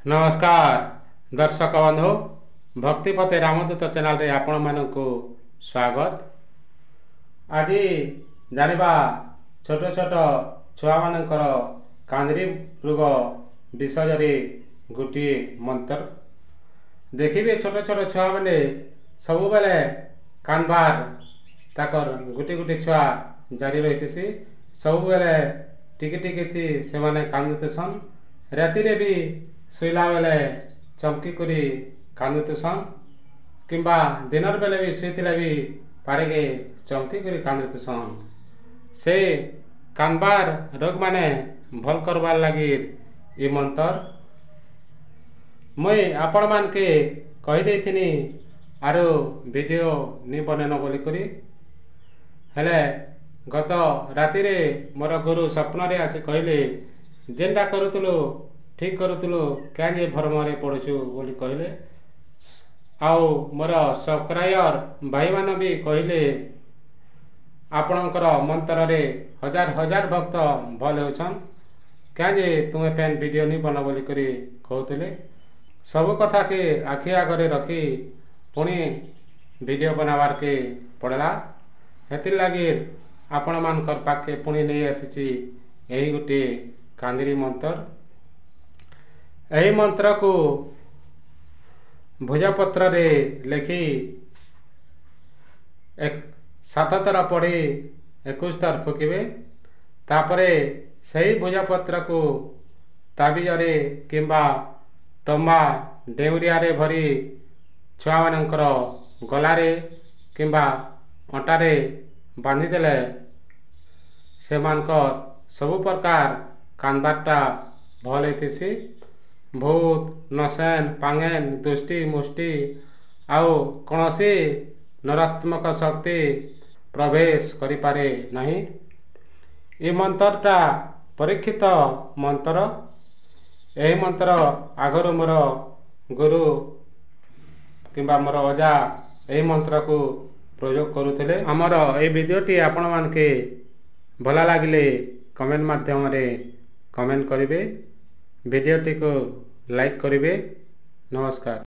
नमस्कार दर्शक बंधु भक्तिपते रामदूत चैनल रे आपण मानकु स्वागत। आज जानिबा छोट छोट छुआ मानकर कांदरी रोग विषय रे गोटे मंत्र देखिए। छोट छोट छुआ मैंने सब बेले कानबार ताकर गोटे गोटे छुआ जारी रही सब बेले टिके टिके थी से माने कांदुतेसन। राति रे भी शोला बेले चमकी करी कांदुतेसन किंबा दिनर बेले भी शुईले भी पारिके चमकी करी कांदुतेसन। से कानबार रोग माने भल करवार लगी ये मंत्र मुई आपण मान के कही देथिनी आरो वीडियो नि बनेन बोली करी हेले गत राति रे मोर गुरु स्वप्न रे आसी कहले जेनटा करूतलु ठीक करूतलु क्या जे भरमरे पड़ुछु बोली कहले। आउ मोर सब्सक्राइबर भाई मान भी कहले आपणकर मंत्र रे हजार हजार भक्त भल होछन क्या जे तुम्हें पेन वीडियो नहीं बना बोली करी कहते सब कथा के आखि आगे रखी पुणी वीडियो बनावार के पड़ला। हेतिर लगी आपण मानकर पाखे पुणी नहीं आसी यही गोटे कांदरी मंत्र। यही मंत्र को भुजपत्र रे लिखि 7 थर पढ़ी 21 थर फुकिबे। तापरे सही भुजपत्र को ताबिजरे किंबा तंबा डेउरिया रे भरी छुआ मानकर गलारे किंबा अंटारे बांधी देले से मानकर सबु प्रकार कानबारटा भल होती। भूत नसेन पांगेन दुष्टि मुष्टि आउ कौनसी नरात्मक शक्ति प्रवेश करि पारे नहीं। ये मंत्रटा परीक्षित मंत्र। यही मंत्र आगर मोर गुरु किंबा मोर अजा यही मंत्र को प्रयोग करुले। आमर ये वीडियोटी आपण मान के भला लगिले कमेंट माध्यम रे कमेंट करिवे, वीडियोटी को लाइक करिवे। नमस्कार।